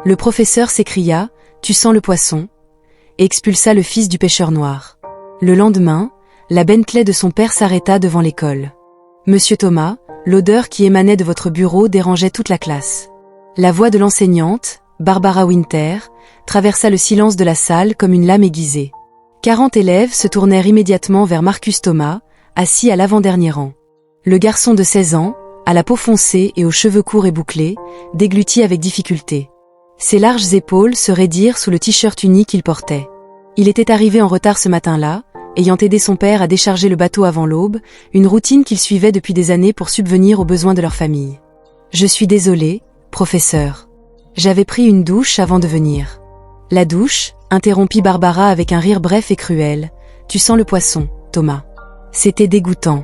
Le professeur s'écria « Tu sens le poisson ?» et expulsa le fils du pêcheur noir. Le lendemain, la Bentley de son père s'arrêta devant l'école. « Monsieur Thomas, l'odeur qui émanait de votre bureau dérangeait toute la classe. » La voix de l'enseignante, Barbara Winter, traversa le silence de la salle comme une lame aiguisée. 40 élèves se tournèrent immédiatement vers Marcus Thomas, assis à l'avant-dernier rang. Le garçon de 16 ans, à la peau foncée et aux cheveux courts et bouclés, déglutit avec difficulté. Ses larges épaules se raidirent sous le t-shirt uni qu'il portait. Il était arrivé en retard ce matin-là, ayant aidé son père à décharger le bateau avant l'aube, une routine qu'il suivait depuis des années pour subvenir aux besoins de leur famille. « Je suis désolé, professeur. J'avais pris une douche avant de venir. » « La douche ?» interrompit Barbara avec un rire bref et cruel. « Tu sens le poisson, Thomas. » C'était dégoûtant.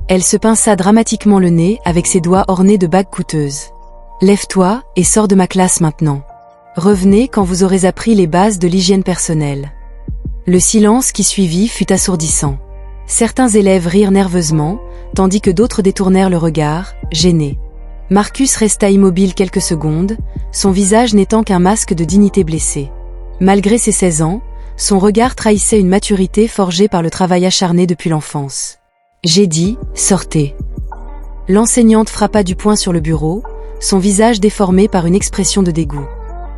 Elle se pinça dramatiquement le nez avec ses doigts ornés de bagues coûteuses. « Lève-toi et sors de ma classe maintenant. Revenez quand vous aurez appris les bases de l'hygiène personnelle. » Le silence qui suivit fut assourdissant. Certains élèves rirent nerveusement, tandis que d'autres détournèrent le regard, gênés. Marcus resta immobile quelques secondes, son visage n'étant qu'un masque de dignité blessée. Malgré ses 16 ans, son regard trahissait une maturité forgée par le travail acharné depuis l'enfance. « J'ai dit, sortez. » L'enseignante frappa du poing sur le bureau, son visage déformé par une expression de dégoût.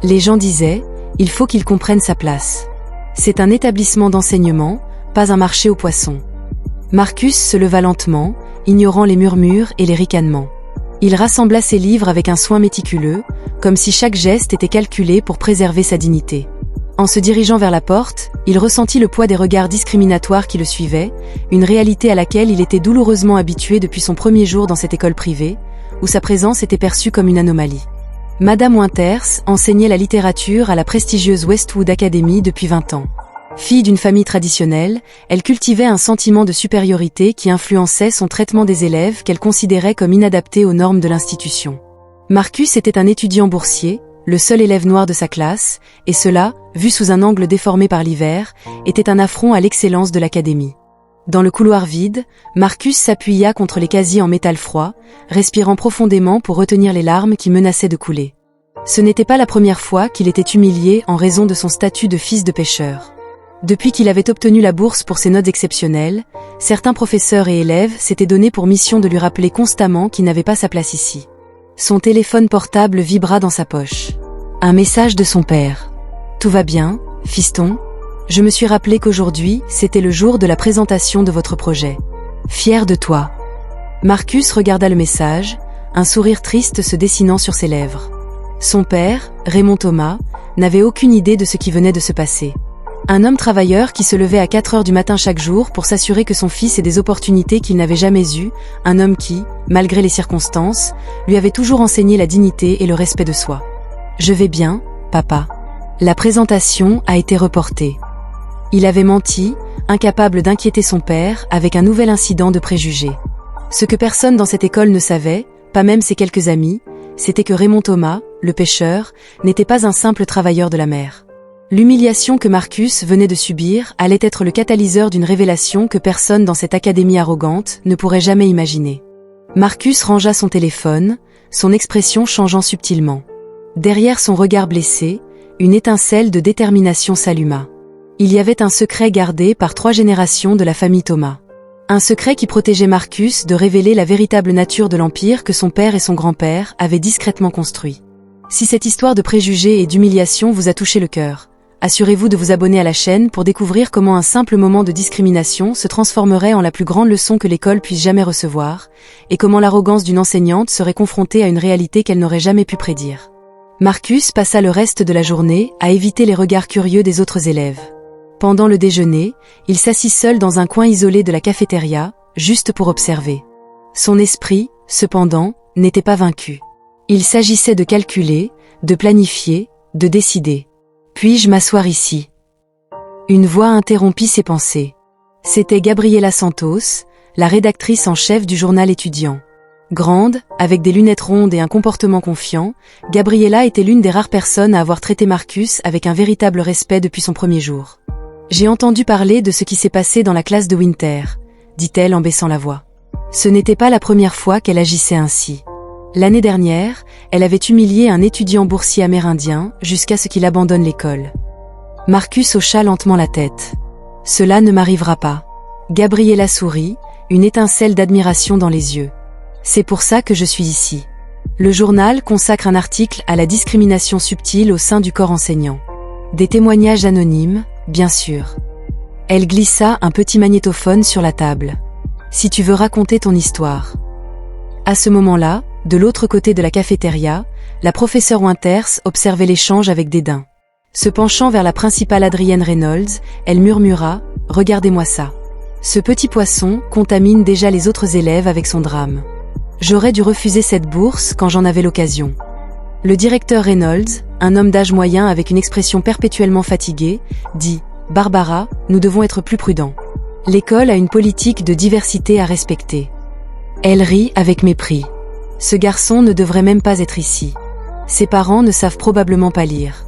Les gens disaient, il faut qu'il comprenne sa place. C'est un établissement d'enseignement, pas un marché aux poissons. Marcus se leva lentement, ignorant les murmures et les ricanements. Il rassembla ses livres avec un soin méticuleux, comme si chaque geste était calculé pour préserver sa dignité. En se dirigeant vers la porte, il ressentit le poids des regards discriminatoires qui le suivaient, une réalité à laquelle il était douloureusement habitué depuis son premier jour dans cette école privée, où sa présence était perçue comme une anomalie. Madame Winters enseignait la littérature à la prestigieuse Westwood Academy depuis 20 ans. Fille d'une famille traditionnelle, elle cultivait un sentiment de supériorité qui influençait son traitement des élèves qu'elle considérait comme inadaptés aux normes de l'institution. Marcus était un étudiant boursier, le seul élève noir de sa classe, et cela, vu sous un angle déformé par l'hiver, était un affront à l'excellence de l'académie. Dans le couloir vide, Marcus s'appuya contre les casiers en métal froid, respirant profondément pour retenir les larmes qui menaçaient de couler. Ce n'était pas la première fois qu'il était humilié en raison de son statut de fils de pêcheur. Depuis qu'il avait obtenu la bourse pour ses notes exceptionnelles, certains professeurs et élèves s'étaient donné pour mission de lui rappeler constamment qu'il n'avait pas sa place ici. Son téléphone portable vibra dans sa poche. Un message de son père. « Tout va bien, fiston ? Je me suis rappelé qu'aujourd'hui, c'était le jour de la présentation de votre projet. Fier de toi. » Marcus regarda le message, un sourire triste se dessinant sur ses lèvres. Son père, Raymond Thomas, n'avait aucune idée de ce qui venait de se passer. Un homme travailleur qui se levait à 4 heures du matin chaque jour pour s'assurer que son fils ait des opportunités qu'il n'avait jamais eues, un homme qui, malgré les circonstances, lui avait toujours enseigné la dignité et le respect de soi. « Je vais bien, papa. » La présentation a été reportée. Il avait menti, incapable d'inquiéter son père avec un nouvel incident de préjugés. Ce que personne dans cette école ne savait, pas même ses quelques amis, c'était que Raymond Thomas, le pêcheur, n'était pas un simple travailleur de la mer. L'humiliation que Marcus venait de subir allait être le catalyseur d'une révélation que personne dans cette académie arrogante ne pourrait jamais imaginer. Marcus rangea son téléphone, son expression changeant subtilement. Derrière son regard blessé, une étincelle de détermination s'alluma. Il y avait un secret gardé par 3 générations de la famille Thomas. Un secret qui protégeait Marcus de révéler la véritable nature de l'empire que son père et son grand-père avaient discrètement construit. Si cette histoire de préjugés et d'humiliation vous a touché le cœur, assurez-vous de vous abonner à la chaîne pour découvrir comment un simple moment de discrimination se transformerait en la plus grande leçon que l'école puisse jamais recevoir, et comment l'arrogance d'une enseignante serait confrontée à une réalité qu'elle n'aurait jamais pu prédire. Marcus passa le reste de la journée à éviter les regards curieux des autres élèves. Pendant le déjeuner, il s'assit seul dans un coin isolé de la cafétéria, juste pour observer. Son esprit, cependant, n'était pas vaincu. Il s'agissait de calculer, de planifier, de décider. « Puis-je m'asseoir ici ?» Une voix interrompit ses pensées. C'était Gabriela Santos, la rédactrice en chef du journal étudiant. Grande, avec des lunettes rondes et un comportement confiant, Gabriela était l'une des rares personnes à avoir traité Marcus avec un véritable respect depuis son premier jour. « J'ai entendu parler de ce qui s'est passé dans la classe de Winter, dit-elle en baissant la voix. Ce n'était pas la première fois qu'elle agissait ainsi. L'année dernière, elle avait humilié un étudiant boursier amérindien jusqu'à ce qu'il abandonne l'école. Marcus hocha lentement la tête. Cela ne m'arrivera pas. Gabriella sourit, une étincelle d'admiration dans les yeux. C'est pour ça que je suis ici. Le journal consacre un article à la discrimination subtile au sein du corps enseignant. Des témoignages anonymes, bien sûr. Elle glissa un petit magnétophone sur la table. Si tu veux raconter ton histoire. À ce moment-là, de l'autre côté de la cafétéria, la professeure Winters observait l'échange avec dédain. Se penchant vers la principale Adrienne Reynolds, elle murmura « Regardez-moi ça. Ce petit poisson contamine déjà les autres élèves avec son drame. J'aurais dû refuser cette bourse quand j'en avais l'occasion. » Le directeur Reynolds, un homme d'âge moyen avec une expression perpétuellement fatiguée, dit « Barbara, nous devons être plus prudents. L'école a une politique de diversité à respecter. » Elle rit avec mépris. Ce garçon ne devrait même pas être ici. Ses parents ne savent probablement pas lire.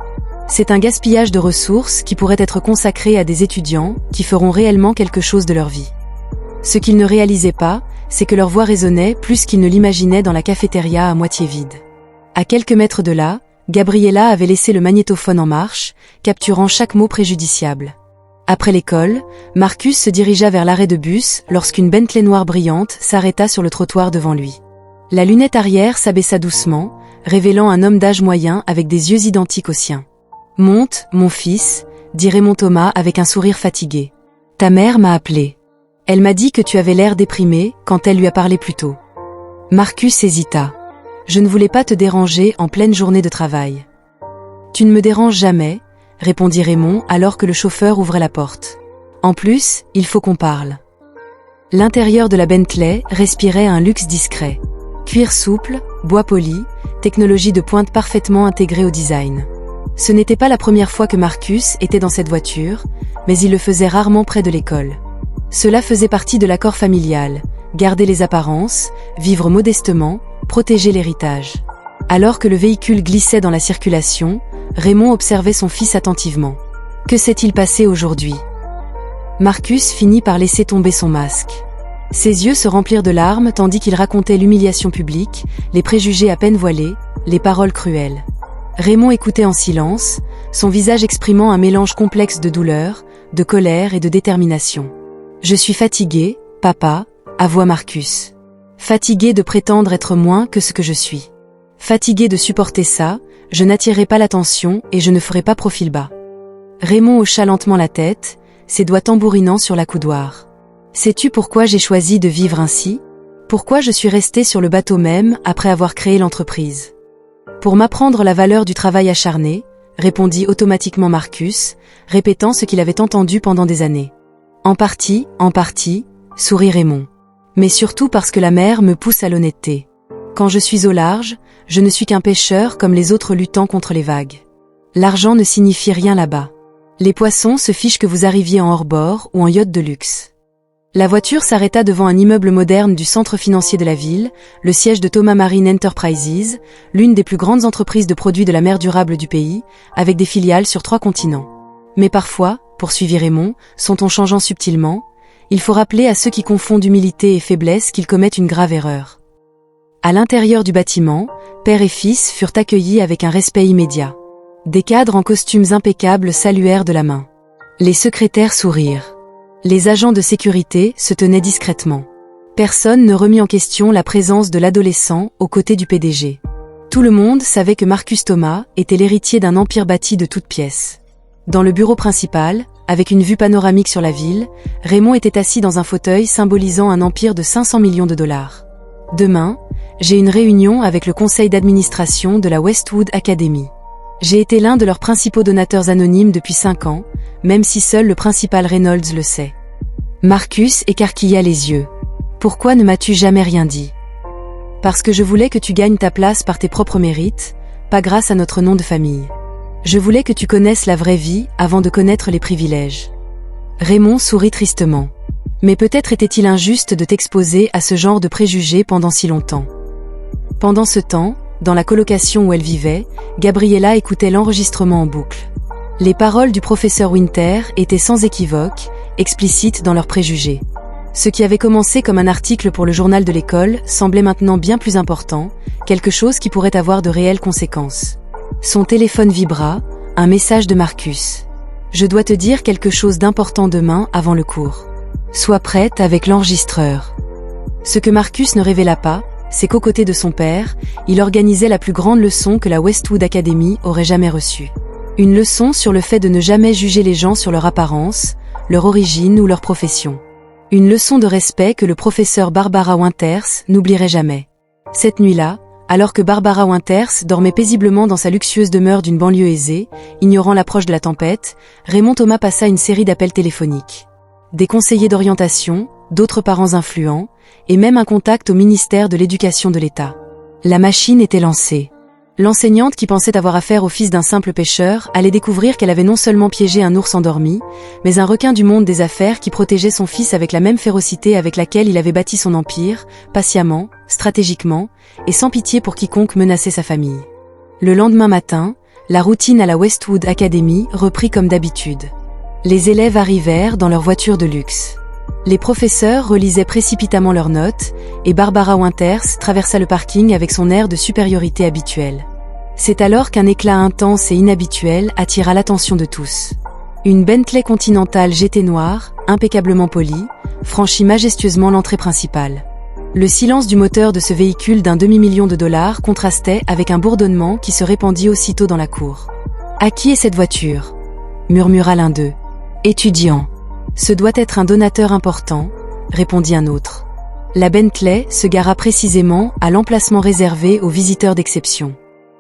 C'est un gaspillage de ressources qui pourrait être consacré à des étudiants qui feront réellement quelque chose de leur vie. Ce qu'ils ne réalisaient pas, c'est que leur voix résonnait plus qu'ils ne l'imaginaient dans la cafétéria à moitié vide. À quelques mètres de là, Gabriella avait laissé le magnétophone en marche, capturant chaque mot préjudiciable. Après l'école, Marcus se dirigea vers l'arrêt de bus lorsqu'une Bentley noire brillante s'arrêta sur le trottoir devant lui. La lunette arrière s'abaissa doucement, révélant un homme d'âge moyen avec des yeux identiques aux siens. « Monte, mon fils », dit Raymond Thomas avec un sourire fatigué. « Ta mère m'a appelé. Elle m'a dit que tu avais l'air déprimé quand elle lui a parlé plus tôt. » Marcus hésita. « Je ne voulais pas te déranger en pleine journée de travail. »« Tu ne me déranges jamais », répondit Raymond alors que le chauffeur ouvrait la porte. « En plus, il faut qu'on parle. » L'intérieur de la Bentley respirait un luxe discret. Cuir souple, bois poli, technologie de pointe parfaitement intégrée au design. Ce n'était pas la première fois que Marcus était dans cette voiture, mais il le faisait rarement près de l'école. Cela faisait partie de l'accord familial, garder les apparences, vivre modestement, protéger l'héritage. Alors que le véhicule glissait dans la circulation, Raymond observait son fils attentivement. Que s'est-il passé aujourd'hui ? Marcus finit par laisser tomber son masque. Ses yeux se remplirent de larmes tandis qu'il racontait l'humiliation publique, les préjugés à peine voilés, les paroles cruelles. Raymond écoutait en silence, son visage exprimant un mélange complexe de douleur, de colère et de détermination. « Je suis fatigué, papa », avoua Marcus. Fatigué de prétendre être moins que ce que je suis. Fatigué de supporter ça, je n'attirerai pas l'attention et je ne ferai pas profil bas. Raymond hocha lentement la tête, ses doigts tambourinant sur l'accoudoir. Sais-tu pourquoi j'ai choisi de vivre ainsi ? Pourquoi je suis resté sur le bateau même après avoir créé l'entreprise ? Pour m'apprendre la valeur du travail acharné, répondit automatiquement Marcus, répétant ce qu'il avait entendu pendant des années. En partie, sourit Raymond. Mais surtout parce que la mer me pousse à l'honnêteté. Quand je suis au large, je ne suis qu'un pêcheur comme les autres luttant contre les vagues. L'argent ne signifie rien là-bas. Les poissons se fichent que vous arriviez en hors-bord ou en yacht de luxe. La voiture s'arrêta devant un immeuble moderne du centre financier de la ville, le siège de Thomas Marine Enterprises, l'une des plus grandes entreprises de produits de la mer durable du pays, avec des filiales sur 3 continents. Mais parfois, poursuivit Raymond, son ton changeant subtilement, il faut rappeler à ceux qui confondent humilité et faiblesse qu'ils commettent une grave erreur. À l'intérieur du bâtiment, père et fils furent accueillis avec un respect immédiat. Des cadres en costumes impeccables saluèrent de la main. Les secrétaires sourirent. Les agents de sécurité se tenaient discrètement. Personne ne remit en question la présence de l'adolescent aux côtés du PDG. Tout le monde savait que Marcus Thomas était l'héritier d'un empire bâti de toutes pièces. Dans le bureau principal, avec une vue panoramique sur la ville, Raymond était assis dans un fauteuil symbolisant un empire de 500 millions de dollars. Demain, j'ai une réunion avec le conseil d'administration de la Westwood Academy. J'ai été l'un de leurs principaux donateurs anonymes depuis 5 ans, même si seul le principal Reynolds le sait. Marcus écarquilla les yeux. Pourquoi ne m'as-tu jamais rien dit ? Parce que je voulais que tu gagnes ta place par tes propres mérites, pas grâce à notre nom de famille. Je voulais que tu connaisses la vraie vie avant de connaître les privilèges. Raymond sourit tristement. Mais peut-être était-il injuste de t'exposer à ce genre de préjugés pendant si longtemps. Pendant ce temps, dans la colocation où elle vivait, Gabriella écoutait l'enregistrement en boucle. Les paroles du professeur Winter étaient sans équivoque, explicites dans leurs préjugés. Ce qui avait commencé comme un article pour le journal de l'école semblait maintenant bien plus important, quelque chose qui pourrait avoir de réelles conséquences. Son téléphone vibra, un message de Marcus. « Je dois te dire quelque chose d'important demain avant le cours. Sois prête avec l'enregistreur. » Ce que Marcus ne révéla pas, c'est qu'aux côtés de son père, il organisait la plus grande leçon que la Westwood Academy aurait jamais reçue. Une leçon sur le fait de ne jamais juger les gens sur leur apparence, leur origine ou leur profession. Une leçon de respect que le professeur Barbara Winters n'oublierait jamais. Cette nuit-là, alors que Barbara Winters dormait paisiblement dans sa luxueuse demeure d'une banlieue aisée, ignorant l'approche de la tempête, Raymond Thomas passa une série d'appels téléphoniques. Des conseillers d'orientation, d'autres parents influents, et même un contact au ministère de l'Éducation de l'État. La machine était lancée. L'enseignante qui pensait avoir affaire au fils d'un simple pêcheur allait découvrir qu'elle avait non seulement piégé un ours endormi, mais un requin du monde des affaires qui protégeait son fils avec la même férocité avec laquelle il avait bâti son empire, patiemment, stratégiquement, et sans pitié pour quiconque menaçait sa famille. Le lendemain matin, la routine à la Westwood Academy reprit comme d'habitude. Les élèves arrivèrent dans leur voiture de luxe. Les professeurs relisaient précipitamment leurs notes, et Barbara Winters traversa le parking avec son air de supériorité habituel. C'est alors qu'un éclat intense et inhabituel attira l'attention de tous. Une Bentley Continental GT noire, impeccablement polie, franchit majestueusement l'entrée principale. Le silence du moteur de ce véhicule d'un $250,000 contrastait avec un bourdonnement qui se répandit aussitôt dans la cour. « À qui est cette voiture ?» murmura l'un d'eux. « Étudiant. » « Ce doit être un donateur important, » répondit un autre. La Bentley se gara précisément à l'emplacement réservé aux visiteurs d'exception.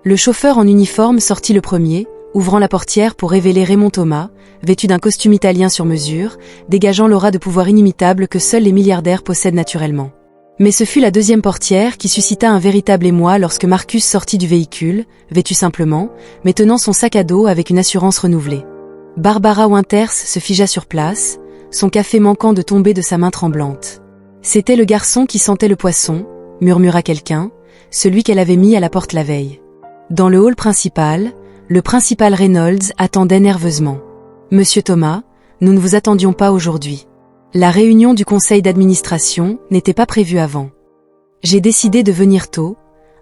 Le chauffeur en uniforme sortit le premier, ouvrant la portière pour révéler Raymond Thomas, vêtu d'un costume italien sur mesure, dégageant l'aura de pouvoir inimitable que seuls les milliardaires possèdent naturellement. Mais ce fut la deuxième portière qui suscita un véritable émoi lorsque Marcus sortit du véhicule, vêtu simplement, mais tenant son sac à dos avec une assurance renouvelée. Barbara Winters se figea sur place, son café manquant de tomber de sa main tremblante. « C'était le garçon qui sentait le poisson », murmura quelqu'un, celui qu'elle avait mis à la porte la veille. Dans le hall principal, le principal Reynolds attendait nerveusement. « Monsieur Thomas, nous ne vous attendions pas aujourd'hui. La réunion du conseil d'administration n'était pas prévue avant. »« J'ai décidé de venir tôt »,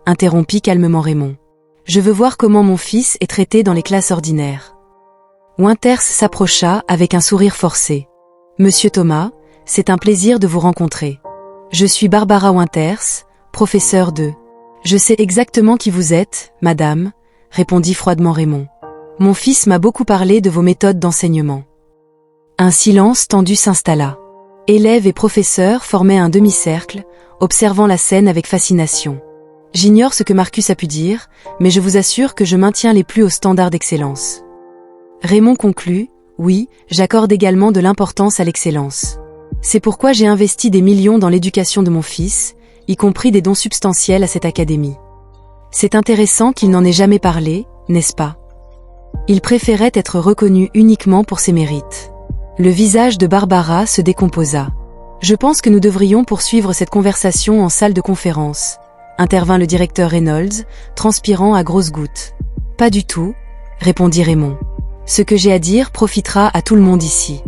interrompit calmement Raymond. « Je veux voir comment mon fils est traité dans les classes ordinaires. » Winters s'approcha avec un sourire forcé. « Monsieur Thomas, c'est un plaisir de vous rencontrer. Je suis Barbara Winters, professeure de... »« Je sais exactement qui vous êtes, madame, » répondit froidement Raymond. « Mon fils m'a beaucoup parlé de vos méthodes d'enseignement. » Un silence tendu s'installa. Élèves et professeurs formaient un demi-cercle, observant la scène avec fascination. J'ignore ce que Marcus a pu dire, mais je vous assure que je maintiens les plus hauts standards d'excellence. Raymond conclut. Oui, j'accorde également de l'importance à l'excellence. C'est pourquoi j'ai investi des millions dans l'éducation de mon fils, y compris des dons substantiels à cette académie. C'est intéressant qu'il n'en ait jamais parlé, n'est-ce pas? Il préférait être reconnu uniquement pour ses mérites. Le visage de Barbara se décomposa. Je pense que nous devrions poursuivre cette conversation en salle de conférence, intervint le directeur Reynolds, transpirant à grosses gouttes. Pas du tout, répondit Raymond. Ce que j'ai à dire profitera à tout le monde ici.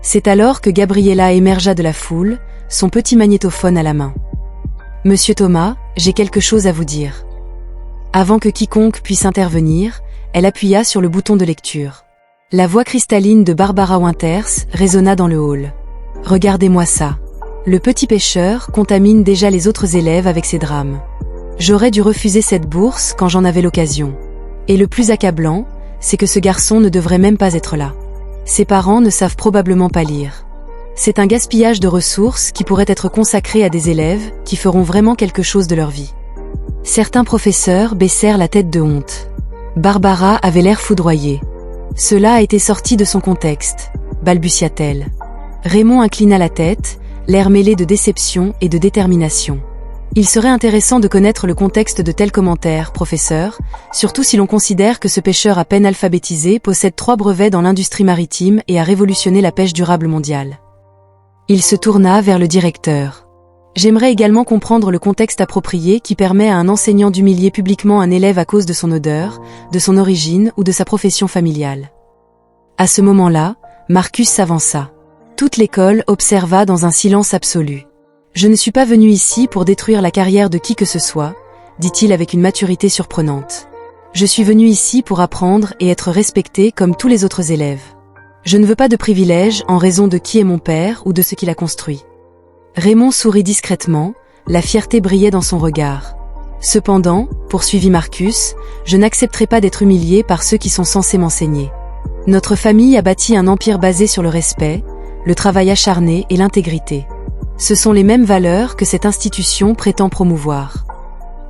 C'est alors que Gabriella émergea de la foule, son petit magnétophone à la main. « Monsieur Thomas, j'ai quelque chose à vous dire. » Avant que quiconque puisse intervenir, elle appuya sur le bouton de lecture. La voix cristalline de Barbara Winters résonna dans le hall. « Regardez-moi ça. Le petit pêcheur contamine déjà les autres élèves avec ses drames. J'aurais dû refuser cette bourse quand j'en avais l'occasion. Et le plus accablant, c'est que ce garçon ne devrait même pas être là. Ses parents ne savent probablement pas lire. C'est un gaspillage de ressources qui pourrait être consacré à des élèves qui feront vraiment quelque chose de leur vie. » Certains professeurs baissèrent la tête de honte. Barbara avait l'air foudroyée. « Cela a été sorti de son contexte, » balbutia-t-elle. Raymond inclina la tête, l'air mêlé de déception et de détermination. Il serait intéressant de connaître le contexte de tels commentaires, professeur, surtout si l'on considère que ce pêcheur à peine alphabétisé possède 3 brevets dans l'industrie maritime et a révolutionné la pêche durable mondiale. Il se tourna vers le directeur. J'aimerais également comprendre le contexte approprié qui permet à un enseignant d'humilier publiquement un élève à cause de son odeur, de son origine ou de sa profession familiale. À ce moment-là, Marcus s'avança. Toute l'école observa dans un silence absolu. « Je ne suis pas venu ici pour détruire la carrière de qui que ce soit, » dit-il avec une maturité surprenante. « Je suis venu ici pour apprendre et être respecté comme tous les autres élèves. Je ne veux pas de privilèges en raison de qui est mon père ou de ce qu'il a construit. » Raymond sourit discrètement, la fierté brillait dans son regard. « Cependant, poursuivit Marcus, je n'accepterai pas d'être humilié par ceux qui sont censés m'enseigner. Notre famille a bâti un empire basé sur le respect, le travail acharné et l'intégrité. Ce sont les mêmes valeurs que cette institution prétend promouvoir. »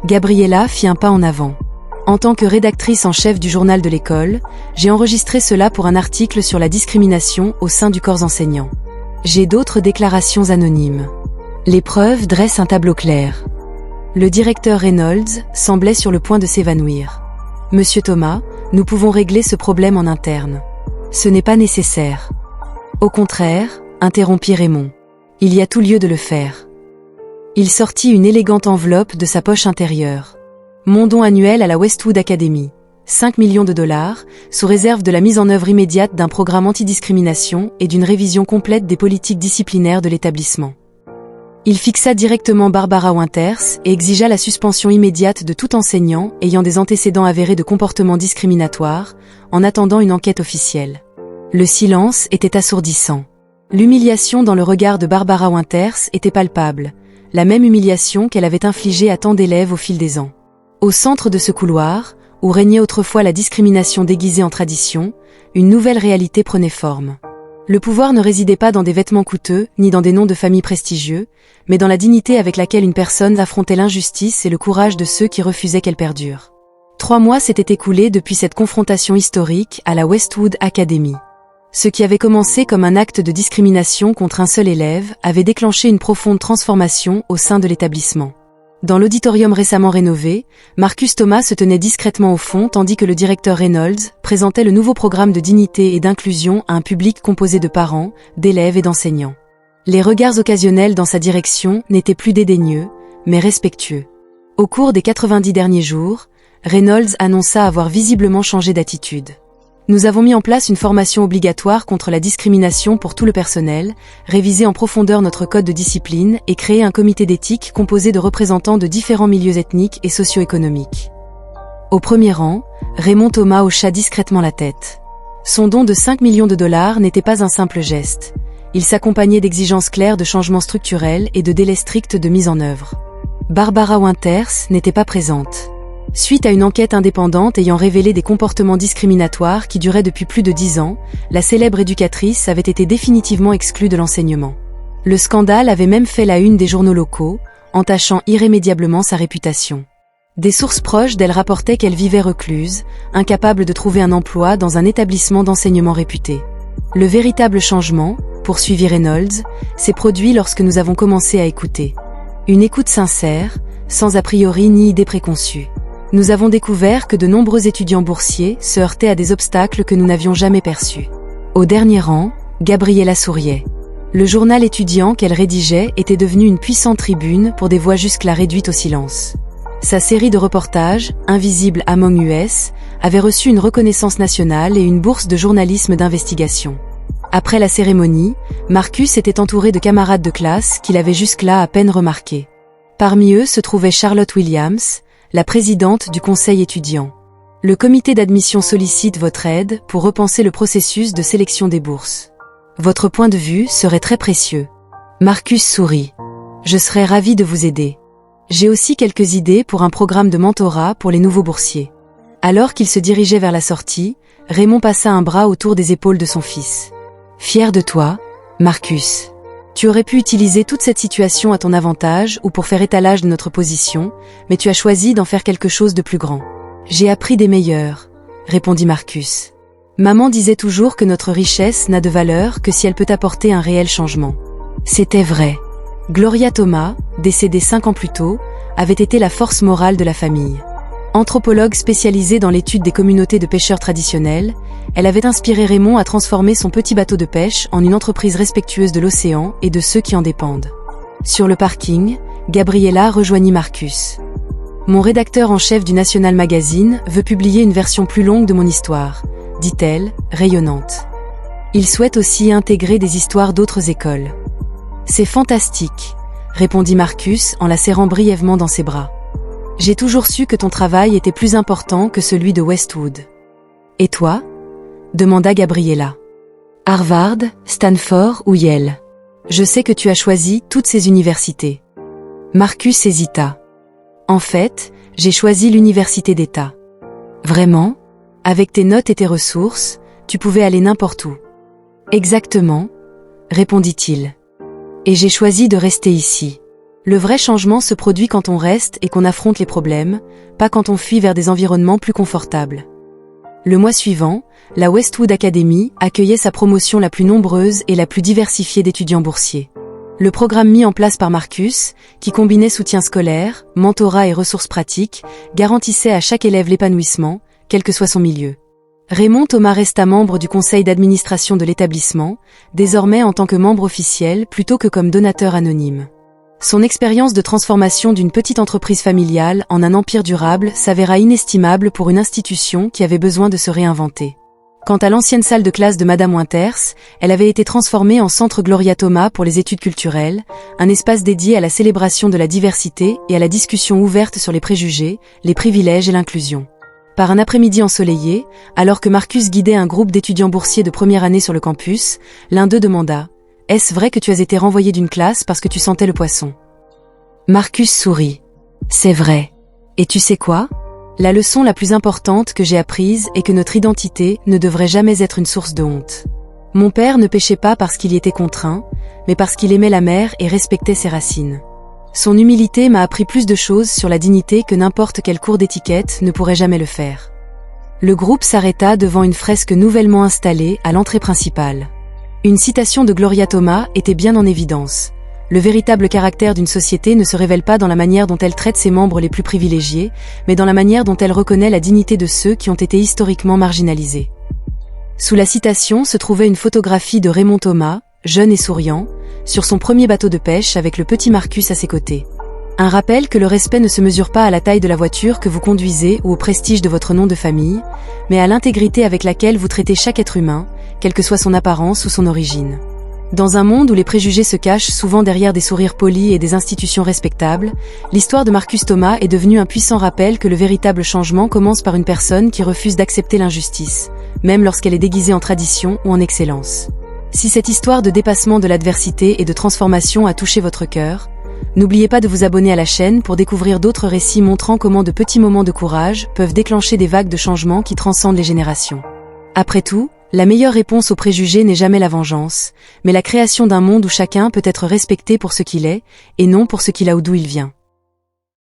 Gabriella fit un pas en avant. « En tant que rédactrice en chef du journal de l'école, j'ai enregistré cela pour un article sur la discrimination au sein du corps enseignant. J'ai d'autres déclarations anonymes. Les preuves dressent un tableau clair. » Le directeur Reynolds semblait sur le point de s'évanouir. « Monsieur Thomas, nous pouvons régler ce problème en interne. » « Ce n'est pas nécessaire. » « Au contraire, interrompit Raymond. Il y a tout lieu de le faire. » Il sortit une élégante enveloppe de sa poche intérieure. « Mon don annuel à la Westwood Academy. 5 millions de dollars, sous réserve de la mise en œuvre immédiate d'un programme antidiscrimination et d'une révision complète des politiques disciplinaires de l'établissement. » Il fixa directement Barbara Winters et exigea la suspension immédiate de tout enseignant ayant des antécédents avérés de comportements discriminatoires, en attendant une enquête officielle. Le silence était assourdissant. L'humiliation dans le regard de Barbara Winters était palpable, la même humiliation qu'elle avait infligée à tant d'élèves au fil des ans. Au centre de ce couloir, où régnait autrefois la discrimination déguisée en tradition, une nouvelle réalité prenait forme. Le pouvoir ne résidait pas dans des vêtements coûteux, ni dans des noms de famille prestigieux, mais dans la dignité avec laquelle une personne affrontait l'injustice et le courage de ceux qui refusaient qu'elle perdure. 3 mois s'étaient écoulés depuis cette confrontation historique à la Westwood Academy. Ce qui avait commencé comme un acte de discrimination contre un seul élève avait déclenché une profonde transformation au sein de l'établissement. Dans l'auditorium récemment rénové, Marcus Thomas se tenait discrètement au fond tandis que le directeur Reynolds présentait le nouveau programme de dignité et d'inclusion à un public composé de parents, d'élèves et d'enseignants. Les regards occasionnels dans sa direction n'étaient plus dédaigneux, mais respectueux. Au cours des 90 derniers jours, Reynolds annonça avoir visiblement changé d'attitude. Nous avons mis en place une formation obligatoire contre la discrimination pour tout le personnel, révisé en profondeur notre code de discipline et créé un comité d'éthique composé de représentants de différents milieux ethniques et socio-économiques. Au premier rang, Raymond Thomas hocha discrètement la tête. Son don de 5 millions de dollars n'était pas un simple geste. Il s'accompagnait d'exigences claires de changements structurels et de délais stricts de mise en œuvre. Barbara Winters n'était pas présente. Suite à une enquête indépendante ayant révélé des comportements discriminatoires qui duraient depuis plus de 10 ans, la célèbre éducatrice avait été définitivement exclue de l'enseignement. Le scandale avait même fait la une des journaux locaux, entachant irrémédiablement sa réputation. Des sources proches d'elle rapportaient qu'elle vivait recluse, incapable de trouver un emploi dans un établissement d'enseignement réputé. Le véritable changement, poursuivit Reynolds, s'est produit lorsque nous avons commencé à écouter. Une écoute sincère, sans a priori ni idée préconçue. Nous avons découvert que de nombreux étudiants boursiers se heurtaient à des obstacles que nous n'avions jamais perçus. Au dernier rang, Gabriella souriait. Le journal étudiant qu'elle rédigeait était devenu une puissante tribune pour des voix jusque-là réduites au silence. Sa série de reportages, Invisible Among Us, avait reçu une reconnaissance nationale et une bourse de journalisme d'investigation. Après la cérémonie, Marcus était entouré de camarades de classe qu'il avait jusque-là à peine remarqués. Parmi eux se trouvait Charlotte Williams, la présidente du conseil étudiant. Le comité d'admission sollicite votre aide pour repenser le processus de sélection des bourses. Votre point de vue serait très précieux. Marcus sourit. Je serais ravi de vous aider. J'ai aussi quelques idées pour un programme de mentorat pour les nouveaux boursiers. Alors qu'il se dirigeait vers la sortie, Raymond passa un bras autour des épaules de son fils. Fier de toi, Marcus. Tu aurais pu utiliser toute cette situation à ton avantage ou pour faire étalage de notre position, mais tu as choisi d'en faire quelque chose de plus grand. J'ai appris des meilleurs, répondit Marcus. Maman disait toujours que notre richesse n'a de valeur que si elle peut apporter un réel changement. C'était vrai. Gloria Thomas, décédée 5 ans plus tôt, avait été la force morale de la famille. Anthropologue spécialisée dans l'étude des communautés de pêcheurs traditionnels, elle avait inspiré Raymond à transformer son petit bateau de pêche en une entreprise respectueuse de l'océan et de ceux qui en dépendent. Sur le parking, Gabriella rejoignit Marcus. Mon rédacteur en chef du National Magazine veut publier une version plus longue de mon histoire, dit-elle, rayonnante. Il souhaite aussi intégrer des histoires d'autres écoles. C'est fantastique, répondit Marcus en la serrant brièvement dans ses bras. J'ai toujours su que ton travail était plus important que celui de Westwood. Et toi? Demanda Gabriella. Harvard, Stanford ou Yale. Je sais que tu as choisi toutes ces universités. Marcus hésita. En fait, j'ai choisi l'université d'État. Vraiment? Avec tes notes et tes ressources, tu pouvais aller n'importe où. Exactement, répondit-il. Et j'ai choisi de rester ici. Le vrai changement se produit quand on reste et qu'on affronte les problèmes, pas quand on fuit vers des environnements plus confortables. Le mois suivant, la Westwood Academy accueillait sa promotion la plus nombreuse et la plus diversifiée d'étudiants boursiers. Le programme mis en place par Marcus, qui combinait soutien scolaire, mentorat et ressources pratiques, garantissait à chaque élève l'épanouissement, quel que soit son milieu. Raymond Thomas resta membre du conseil d'administration de l'établissement, désormais en tant que membre officiel plutôt que comme donateur anonyme. Son expérience de transformation d'une petite entreprise familiale en un empire durable s'avéra inestimable pour une institution qui avait besoin de se réinventer. Quant à l'ancienne salle de classe de Madame Winters, elle avait été transformée en centre Gloria Thomas pour les études culturelles, un espace dédié à la célébration de la diversité et à la discussion ouverte sur les préjugés, les privilèges et l'inclusion. Par un après-midi ensoleillé, alors que Marcus guidait un groupe d'étudiants boursiers de première année sur le campus, l'un d'eux demanda « Est-ce vrai que tu as été renvoyé d'une classe parce que tu sentais le poisson ?» Marcus sourit. « C'est vrai. Et tu sais quoi ? La leçon la plus importante que j'ai apprise est que notre identité ne devrait jamais être une source de honte. Mon père ne pêchait pas parce qu'il y était contraint, mais parce qu'il aimait la mer et respectait ses racines. Son humilité m'a appris plus de choses sur la dignité que n'importe quel cours d'étiquette ne pourrait jamais le faire. » Le groupe s'arrêta devant une fresque nouvellement installée à l'entrée principale. Une citation de Gloria Thomas était bien en évidence. Le véritable caractère d'une société ne se révèle pas dans la manière dont elle traite ses membres les plus privilégiés, mais dans la manière dont elle reconnaît la dignité de ceux qui ont été historiquement marginalisés. Sous la citation se trouvait une photographie de Raymond Thomas, jeune et souriant, sur son premier bateau de pêche avec le petit Marcus à ses côtés. Un rappel que le respect ne se mesure pas à la taille de la voiture que vous conduisez ou au prestige de votre nom de famille, mais à l'intégrité avec laquelle vous traitez chaque être humain, quelle que soit son apparence ou son origine. Dans un monde où les préjugés se cachent souvent derrière des sourires polis et des institutions respectables, l'histoire de Marcus Thomas est devenue un puissant rappel que le véritable changement commence par une personne qui refuse d'accepter l'injustice, même lorsqu'elle est déguisée en tradition ou en excellence. Si cette histoire de dépassement de l'adversité et de transformation a touché votre cœur, n'oubliez pas de vous abonner à la chaîne pour découvrir d'autres récits montrant comment de petits moments de courage peuvent déclencher des vagues de changement qui transcendent les générations. Après tout, la meilleure réponse aux préjugés n'est jamais la vengeance, mais la création d'un monde où chacun peut être respecté pour ce qu'il est, et non pour ce qu'il a ou d'où il vient.